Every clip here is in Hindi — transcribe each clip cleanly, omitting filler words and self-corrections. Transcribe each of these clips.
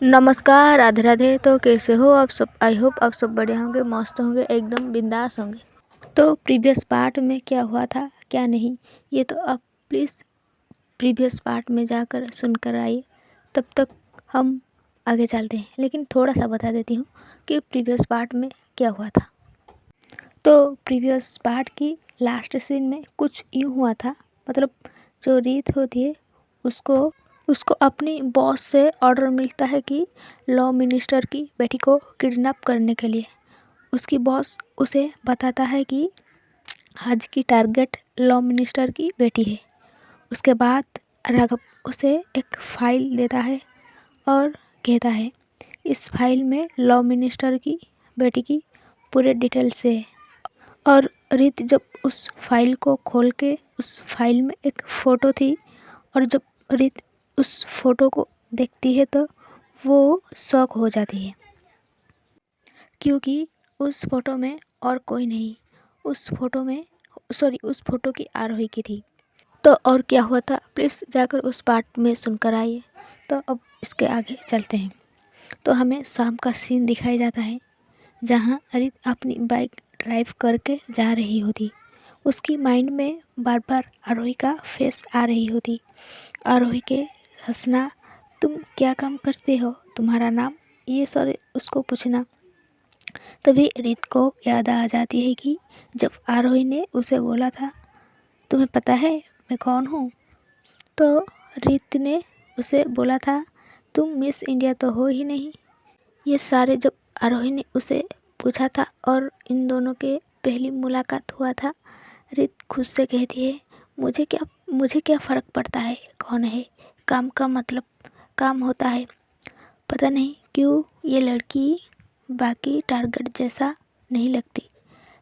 नमस्कार, राधे राधे। तो कैसे हो आप सब? आई होप आप सब बढ़िया होंगे, मस्त होंगे, एकदम बिंदास होंगे। तो प्रीवियस पार्ट में क्या हुआ था क्या नहीं, ये तो आप प्लीज़ प्रीवियस पार्ट में जाकर सुनकर आइए, तब तक हम आगे चलते हैं। लेकिन थोड़ा सा बता देती हूँ कि प्रीवियस पार्ट में क्या हुआ था। तो प्रीवियस पार्ट की लास्ट सीन में कुछ यूँ हुआ था, मतलब जो रीत होती है उसको उसको अपनी बॉस से ऑर्डर मिलता है कि लॉ मिनिस्टर की बेटी को किडनैप करने के लिए। उसकी बॉस उसे बताता है कि आज की टारगेट लॉ मिनिस्टर की बेटी है। उसके बाद राघव उसे एक फाइल देता है और कहता है इस फाइल में लॉ मिनिस्टर की बेटी की पूरे डिटेल्स है। और रीत जब उस फाइल को खोल के उस फाइल में एक फ़ोटो थी, और जब रीत उस फोटो को देखती है तो वो शॉक हो जाती है, क्योंकि उस फोटो में और कोई नहीं, उस फोटो की आरोही की थी। तो और क्या हुआ था प्लीज़ जाकर उस पार्ट में सुनकर आइए। तो अब इसके आगे चलते हैं। तो हमें शाम का सीन दिखाया जाता है, जहाँ रीत अपनी बाइक ड्राइव करके जा रही होती। उसकी माइंड में बार बार आरोही का फेस आ रही होती। आरोही के हंसना, तुम क्या काम करते हो, तुम्हारा नाम, ये सारे उसको पूछना। तभी रीत को याद आ जाती है कि जब आरोही ने उसे बोला था तुम्हें पता है मैं कौन हूँ, तो रीत ने उसे बोला था तुम मिस इंडिया तो हो ही नहीं। ये सारे जब आरोही ने उसे पूछा था और इन दोनों के पहली मुलाकात हुआ था, रीत खुद से कहती है मुझे क्या फ़र्क पड़ता है कौन है, काम का मतलब काम होता है। पता नहीं क्यों ये लड़की बाकी टारगेट जैसा नहीं लगती।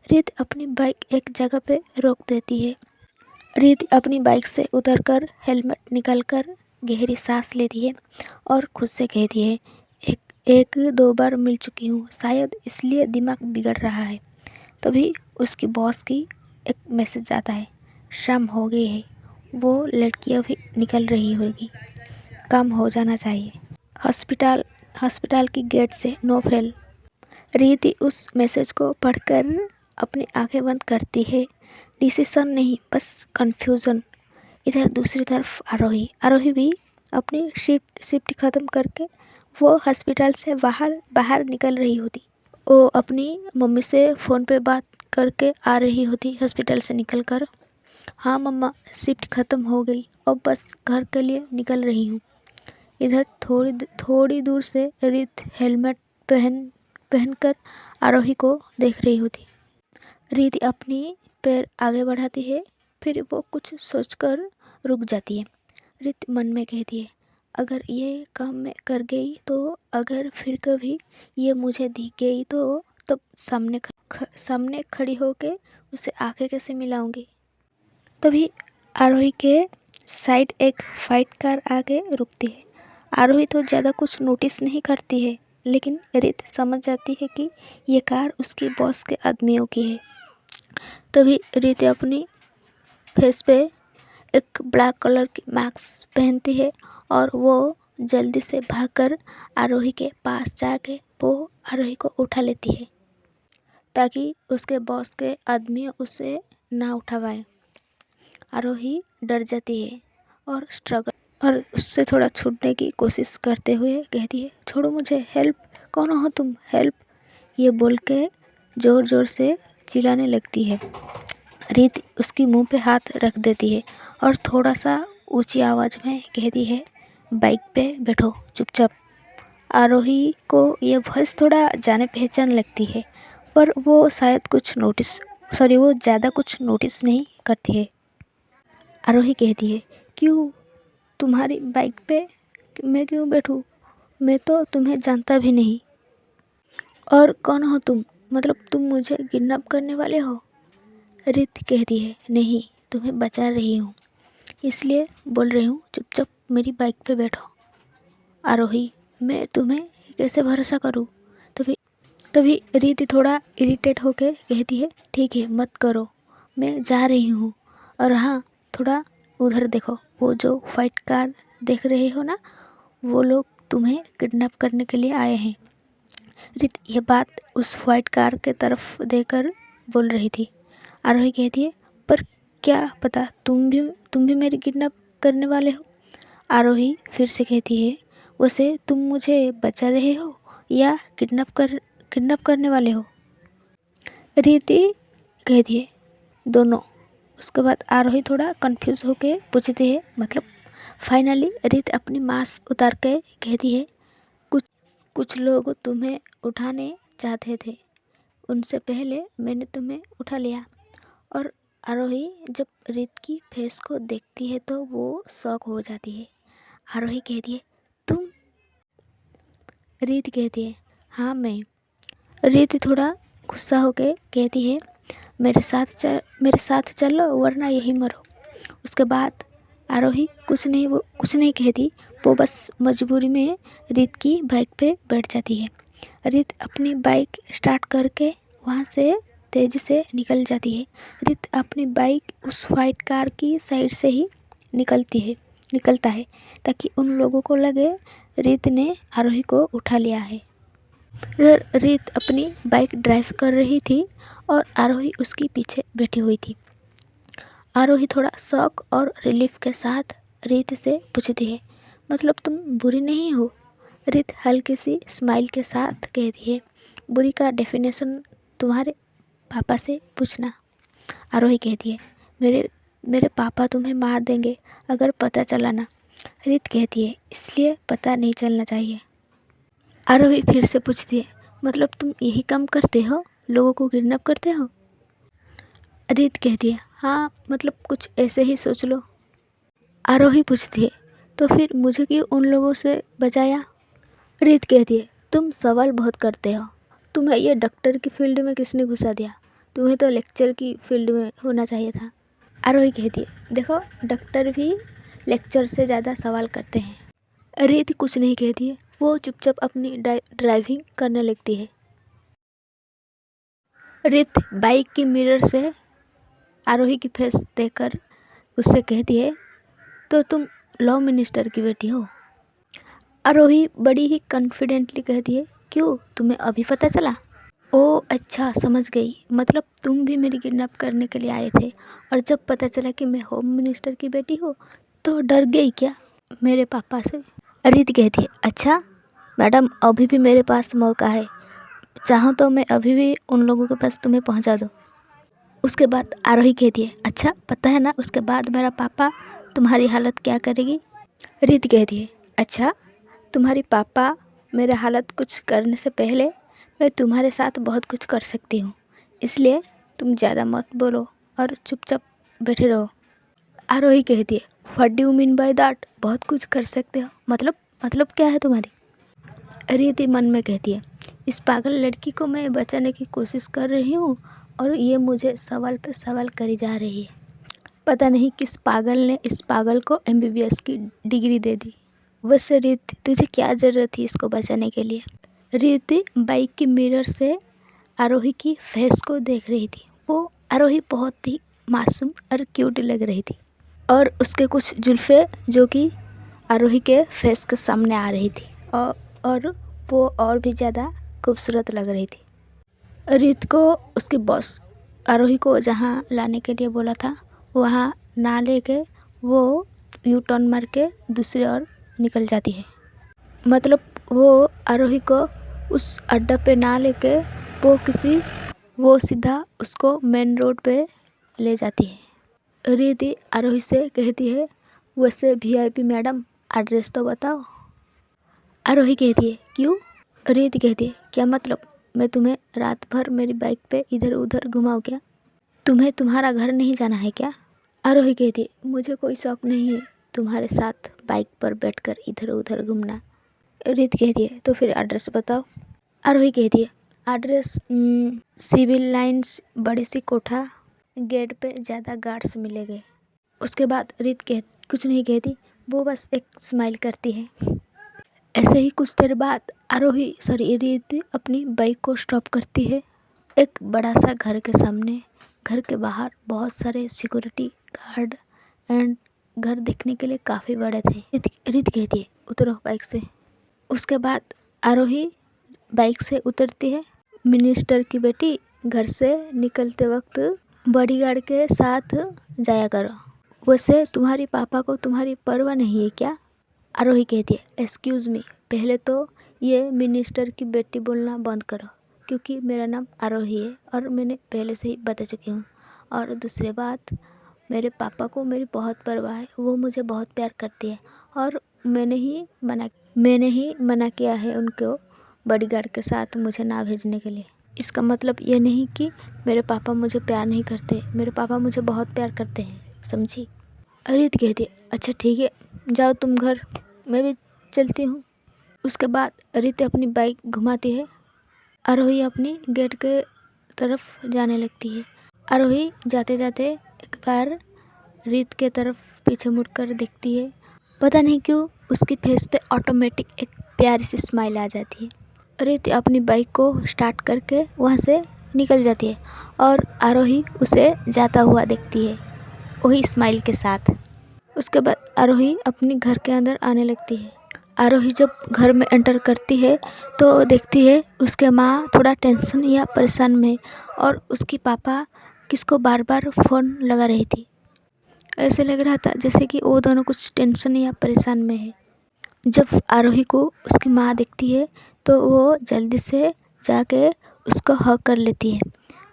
रीत अपनी बाइक एक जगह पे रोक देती है। रीत अपनी बाइक से उतरकर हेलमेट निकालकर गहरी सांस लेती है और खुद से कहती है एक एक दो बार मिल चुकी हूँ, शायद इसलिए दिमाग बिगड़ रहा है। तभी उसकी बॉस की एक मैसेज आता है, शाम हो गई है, वो लड़की अभी निकल रही होगी, काम हो जाना चाहिए। हॉस्पिटल की गेट से नो फेल। रीति उस मैसेज को पढ़कर अपनी आंखें बंद करती है। डिसीजन नहीं, बस कंफ्यूजन। इधर दूसरी तरफ आरोही भी अपनी शिफ्ट ख़त्म करके वो हॉस्पिटल से बाहर निकल रही होती। वो अपनी मम्मी से फ़ोन पे बात करके आ रही होती हॉस्पिटल से निकलकर। हाँ मम्मा, शिफ्ट ख़त्म हो गई, अब बस घर के लिए निकल रही हूँ। इधर थोड़ी दूर से रीत हेलमेट पहनकर आरोही को देख रही होती। रीत अपनी पैर आगे बढ़ाती है, फिर वो कुछ सोचकर रुक जाती है। रीत मन में कहती है अगर ये काम मैं कर गई तो, अगर फिर कभी ये मुझे दिख गई तो तब सामने खड़ी होके उसे आंखें कैसे मिलाऊंगी। तभी आरोही के साइड एक फाइट कार आके रुकती है। आरोही तो ज़्यादा कुछ नोटिस नहीं करती है, लेकिन रीत समझ जाती है कि ये कार उसकी बॉस के आदमियों की है। तभी रीत अपनी फेस पे एक ब्लैक कलर की मास्क पहनती है और वो जल्दी से भागकर आरोही के पास जाके वो आरोही को उठा लेती है, ताकि उसके बॉस के आदमी उसे ना उठावाए। आरोही डर जाती है और उससे थोड़ा छूटने की कोशिश करते हुए कहती है छोड़ो मुझे, हेल्प, कौन हो तुम, हेल्प, ये बोल के ज़ोर ज़ोर से चिल्लाने लगती है। रीत उसकी मुंह पे हाथ रख देती है और थोड़ा सा ऊंची आवाज़ में कहती है बाइक पे बैठो चुपचाप। आरोही को ये वॉइस थोड़ा जाने पहचान लगती है, पर वो ज़्यादा कुछ नोटिस नहीं करती है। आरोही कहती है क्यों, तुम्हारी बाइक पे मैं क्यों बैठूं, मैं तो तुम्हें जानता भी नहीं। और कौन हो तुम, मतलब तुम मुझे किडनैप करने वाले हो। रीत कहती है नहीं, तुम्हें बचा रही हूँ, इसलिए बोल रही हूँ चुपचाप मेरी बाइक पे बैठो। आरोही, मैं तुम्हें कैसे भरोसा करूँ। तभी रीति थोड़ा इरिटेट होकर कहती है ठीक है मत करो, मैं जा रही हूँ। और हाँ, थोड़ा उधर देखो, वो जो फाइट कार देख रहे हो ना, वो लोग तुम्हें किडनैप करने के लिए आए हैं। रित यह बात उस वाइट कार के तरफ देकर बोल रही थी। आरोही कहती है, पर क्या पता तुम भी मेरी किडनैप करने वाले हो। आरोही फिर से कहती है, वैसे तुम मुझे बचा रहे हो या किडनैप करने वाले हो। रीति कहती है, दोनों। उसके बाद आरोही थोड़ा कंफ्यूज होके पूछती है, मतलब फाइनली रीत अपनी मास्क उतार के कहती है, कुछ लोग तुम्हें उठाने चाहते थे, उनसे पहले मैंने तुम्हें उठा लिया। और आरोही जब रीत की फेस को देखती है तो वो शॉक हो जाती है। आरोही कहती है, तुम। रीत कहती है, हाँ मैं। रीत थोड़ा गुस्सा होके कहती है, मेरे साथ चलो वरना यही मरो। उसके बाद आरोही कुछ नहीं कहती, वो बस मजबूरी में रीत की बाइक पे बैठ जाती है। रीत अपनी बाइक स्टार्ट करके वहाँ से तेज़ी से निकल जाती है। रीत अपनी बाइक उस वाइट कार की साइड से ही निकलता है ताकि उन लोगों को लगे रीत ने आरोही को उठा लिया है। इधर रीत अपनी बाइक ड्राइव कर रही थी और आरोही उसके पीछे बैठी हुई थी। आरोही थोड़ा शौक और रिलीफ के साथ रीत से पूछती है, मतलब तुम बुरी नहीं हो। रीत हल्की सी स्माइल के साथ कहती है, बुरी का डेफिनेशन तुम्हारे पापा से पूछना। आरोही कहती है, मेरे पापा तुम्हें मार देंगे अगर पता चला ना। रीत कहती है, इसलिए पता नहीं चलना चाहिए। आरोही फिर से पूछती है, मतलब तुम यही काम करते हो, लोगों को किडनैप करते हो। रीत कहती है, हाँ मतलब कुछ ऐसे ही सोच लो। आरोही पूछती है, तो फिर मुझे क्यों उन लोगों से बचाया। रीत कहती है, तुम सवाल बहुत करते हो, तुम्हें ये डॉक्टर की फील्ड में किसने घुसा दिया, तुम्हें तो लेक्चर की फील्ड में होना चाहिए था। आरोही कहती है, देखो डॉक्टर भी लेक्चर से ज़्यादा सवाल करते हैं। रीत कुछ नहीं कहती है, वो चुपचाप अपनी ड्राइविंग करने लगती है। रीत बाइक की मिरर से आरोही की फेस देखकर उससे कहती है, तो तुम लॉ मिनिस्टर की बेटी हो। आरोही बड़ी ही कॉन्फिडेंटली कहती है, क्यों तुम्हें अभी पता चला। ओ अच्छा समझ गई, मतलब तुम भी मेरी किडनैप करने के लिए आए थे और जब पता चला कि मैं होम मिनिस्टर की बेटी हूँ तो डर गई क्या मेरे पापा से। रीत कहती है, अच्छा मैडम अभी भी मेरे पास मौका है, चाहो तो मैं अभी भी उन लोगों के पास तुम्हें पहुँचा दूँ। उसके बाद आरोही कहती है, अच्छा पता है ना उसके बाद मेरा पापा तुम्हारी हालत क्या करेगी। रीत कहती है, अच्छा तुम्हारी पापा मेरे हालत कुछ करने से पहले मैं तुम्हारे साथ बहुत कुछ कर सकती हूँ, इसलिए तुम ज़्यादा मत बोलो और चुपचाप बैठे रहो। आरोही कहती है, what do you mean by that, बहुत कुछ कर सकते हो मतलब क्या है तुम्हारी। रीति मन में कहती है, इस पागल लड़की को मैं बचाने की कोशिश कर रही हूँ और ये मुझे सवाल पे सवाल करी जा रही है। पता नहीं किस पागल ने इस पागल को MBBS की डिग्री दे दी। वैसे रीति तुझे क्या ज़रूरत थी इसको बचाने के लिए। रीति बाइक की मिरर से आरोही की फेस को देख रही थी। वो आरोही बहुत ही मासूम और क्यूट लग रही थी और उसके कुछ जुल्फ़े जो कि आरोही के फेस के सामने आ रही थी और वो और भी ज़्यादा खूबसूरत लग रही थी। रीत को उसके बॉस आरोही को जहाँ लाने के लिए बोला था वहाँ ना लेके वो यू टर्न मार के दूसरी ओर निकल जाती है। मतलब वो आरोही को उस अड्डा पे ना लेके वो सीधा उसको मेन रोड पे ले जाती है। रीति आरोही से कहती है, वैसे VIP मैडम एड्रेस तो बताओ। आरोही कहती है, क्यों। रीति कहती है, क्या मतलब मैं तुम्हें रात भर मेरी बाइक पे इधर उधर घुमाऊँ क्या, तुम्हें तुम्हारा घर नहीं जाना है क्या। आरोही कहती है, मुझे कोई शौक नहीं है तुम्हारे साथ बाइक पर बैठकर इधर उधर घूमना। रीत कहती है, तो फिर एड्रेस बताओ। आरोही कहती है, एड्रेस सिविल लाइन्स, बड़ी सी कोठा, गेट पे ज़्यादा गार्ड्स मिलेंगे। उसके बाद रीत कुछ नहीं कहती, वो बस एक स्माइल करती है। ऐसे ही कुछ देर बाद रीत अपनी बाइक को स्टॉप करती है एक बड़ा सा घर के सामने। घर के बाहर बहुत सारे सिक्योरिटी गार्ड एंड घर देखने के लिए काफ़ी बड़े थे। रीत कहती है, उतरो बाइक से। उसके बाद आरोही बाइक से उतरती है। मिनिस्टर की बेटी, घर से निकलते वक्त बॉडीगार्ड के साथ जाया करो। वैसे तुम्हारी पापा को तुम्हारी परवाह नहीं है क्या? आरोही कहती है, एक्सक्यूज़ मी, पहले तो ये मिनिस्टर की बेटी बोलना बंद करो, क्योंकि मेरा नाम आरोही है और मैंने पहले से ही बता चुकी हूँ। और दूसरी बात, मेरे पापा को मेरी बहुत परवाह है, वो मुझे बहुत प्यार करती है और मैंने ही मना किया है उनको बॉडीगार्ड के साथ मुझे ना भेजने के लिए। इसका मतलब ये नहीं कि मेरे पापा मुझे प्यार नहीं करते, मेरे पापा मुझे बहुत प्यार करते हैं, समझी? अरित कहती है, अच्छा ठीक है, जाओ तुम घर, मैं भी चलती हूँ। उसके बाद अरित अपनी बाइक घुमाती है। आरोही अपनी गेट के तरफ जाने लगती है। आरोही जाते जाते एक बार रीत के तरफ पीछे मुड़कर देखती है। पता नहीं क्यों उसकी फेस पे ऑटोमेटिक एक प्यारी सी स्माइल आ जाती है। रीत अपनी बाइक को स्टार्ट करके वहाँ से निकल जाती है और आरोही उसे जाता हुआ देखती है, वही स्माइल के साथ। उसके बाद आरोही अपने घर के अंदर आने लगती है। आरोही जब घर में एंटर करती है तो देखती है उसके माँ थोड़ा टेंशन या परेशान में और उसकी पापा किसको बार बार फ़ोन लगा रही थी। ऐसे लग रहा था जैसे कि वो दोनों कुछ टेंशन या परेशान में है। जब आरोही को उसकी माँ देखती है तो वो जल्दी से जाके उसको हग कर लेती है।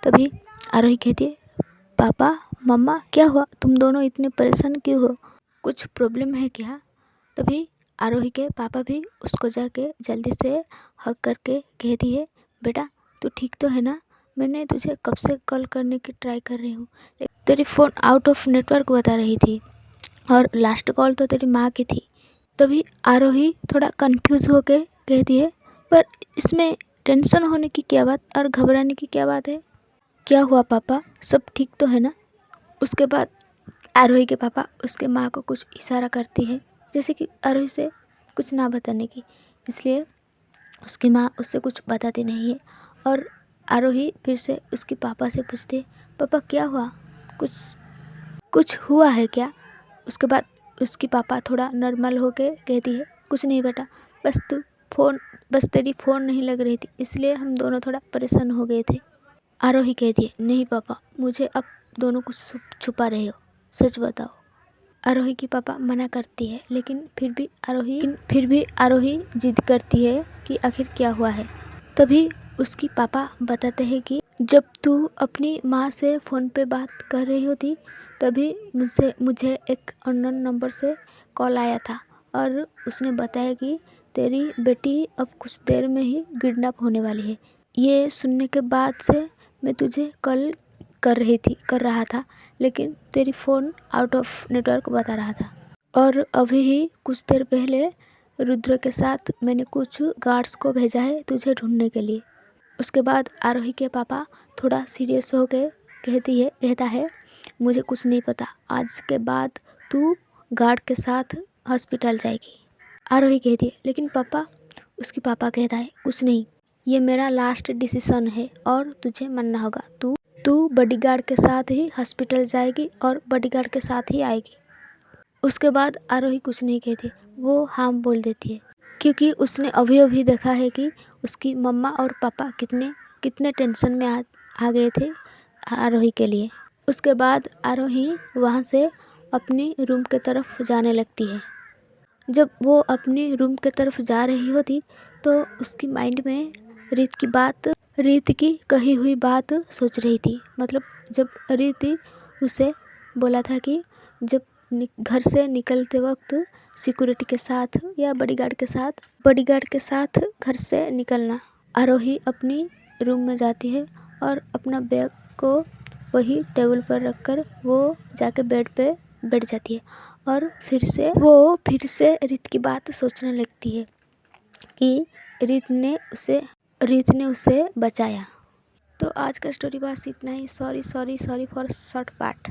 तभी आरोही कहती है, पापा मम्मा क्या हुआ, तुम दोनों इतने परेशान क्यों हो, कुछ प्रॉब्लम है क्या? तभी आरोही के पापा भी उसको जाके जल्दी से हग करके कहती है, बेटा तू ठीक तो है ना? मैंने तुझे कब से कॉल करने की ट्राई कर रही हूँ, तेरी फ़ोन आउट ऑफ नेटवर्क बता रही थी और लास्ट कॉल तो तेरी माँ की थी। तभी आरोही थोड़ा कंफ्यूज होके कहती है, पर इसमें टेंशन होने की क्या बात और घबराने की क्या बात है? क्या हुआ पापा, सब ठीक तो है ना? उसके बाद आरोही के पापा उसके माँ को कुछ इशारा करती है, जैसे कि आरोही से कुछ ना बताने की, इसलिए उसकी माँ उससे कुछ बताती नहीं है। और आरोही फिर से उसके पापा से पूछती है, पापा क्या हुआ, कुछ हुआ है क्या? उसके बाद उसकी पापा थोड़ा नॉर्मल होके कहती है, कुछ नहीं बेटा, बस तेरी फ़ोन नहीं लग रही थी, इसलिए हम दोनों थोड़ा परेशान हो गए थे। आरोही कहती है, नहीं पापा, मुझे अब दोनों कुछ छुपा रहे हो, सच बताओ। आरोही की पापा मना करती है, लेकिन फिर भी आरोही जिद करती है कि आखिर क्या हुआ है। तभी उसकी पापा बताते हैं कि जब तू अपनी माँ से फ़ोन पे बात कर रही होती तभी मुझे एक अननोन नंबर से कॉल आया था और उसने बताया कि तेरी बेटी अब कुछ देर में ही किडनैप होने वाली है। ये सुनने के बाद से मैं तुझे कॉल कर रहा था, लेकिन तेरी फ़ोन आउट ऑफ नेटवर्क बता रहा था। और अभी ही कुछ देर पहले रुद्र के साथ मैंने कुछ गार्ड्स को भेजा है तुझे ढूंढने के लिए। उसके बाद आरोही के पापा थोड़ा सीरियस हो के कहता है, मुझे कुछ नहीं पता, आज के बाद तू गार्ड के साथ हॉस्पिटल जाएगी। आरोही कहती है, लेकिन पापा। उसके पापा कहता है, कुछ नहीं, ये मेरा लास्ट डिसीजन है और तुझे मानना होगा। तू बॉडीगार्ड के साथ ही हॉस्पिटल जाएगी और बॉडीगार्ड के साथ ही आएगी। उसके बाद आरोही कुछ नहीं कहती, वो हाँ बोल देती है, क्योंकि उसने अभी देखा है कि उसकी मम्मा और पापा कितने टेंशन में आ गए थे आरोही के लिए। उसके बाद आरोही वहाँ से अपनी रूम के तरफ जाने लगती है। जब वो अपनी रूम के तरफ जा रही होती तो उसकी माइंड में रीत की कही हुई बात सोच रही थी। मतलब जब रीति उसे बोला था कि जब घर से निकलते वक्त सिक्योरिटी के साथ या बॉडीगार्ड के साथ घर से निकलना। आरोही अपनी रूम में जाती है और अपना बैग को वही टेबल पर रखकर वो जाके बेड पे बैठ जाती है और फिर से रीत की बात सोचने लगती है कि रीत ने उसे बचाया। तो आज का स्टोरी बस इतना ही। Sorry for short part.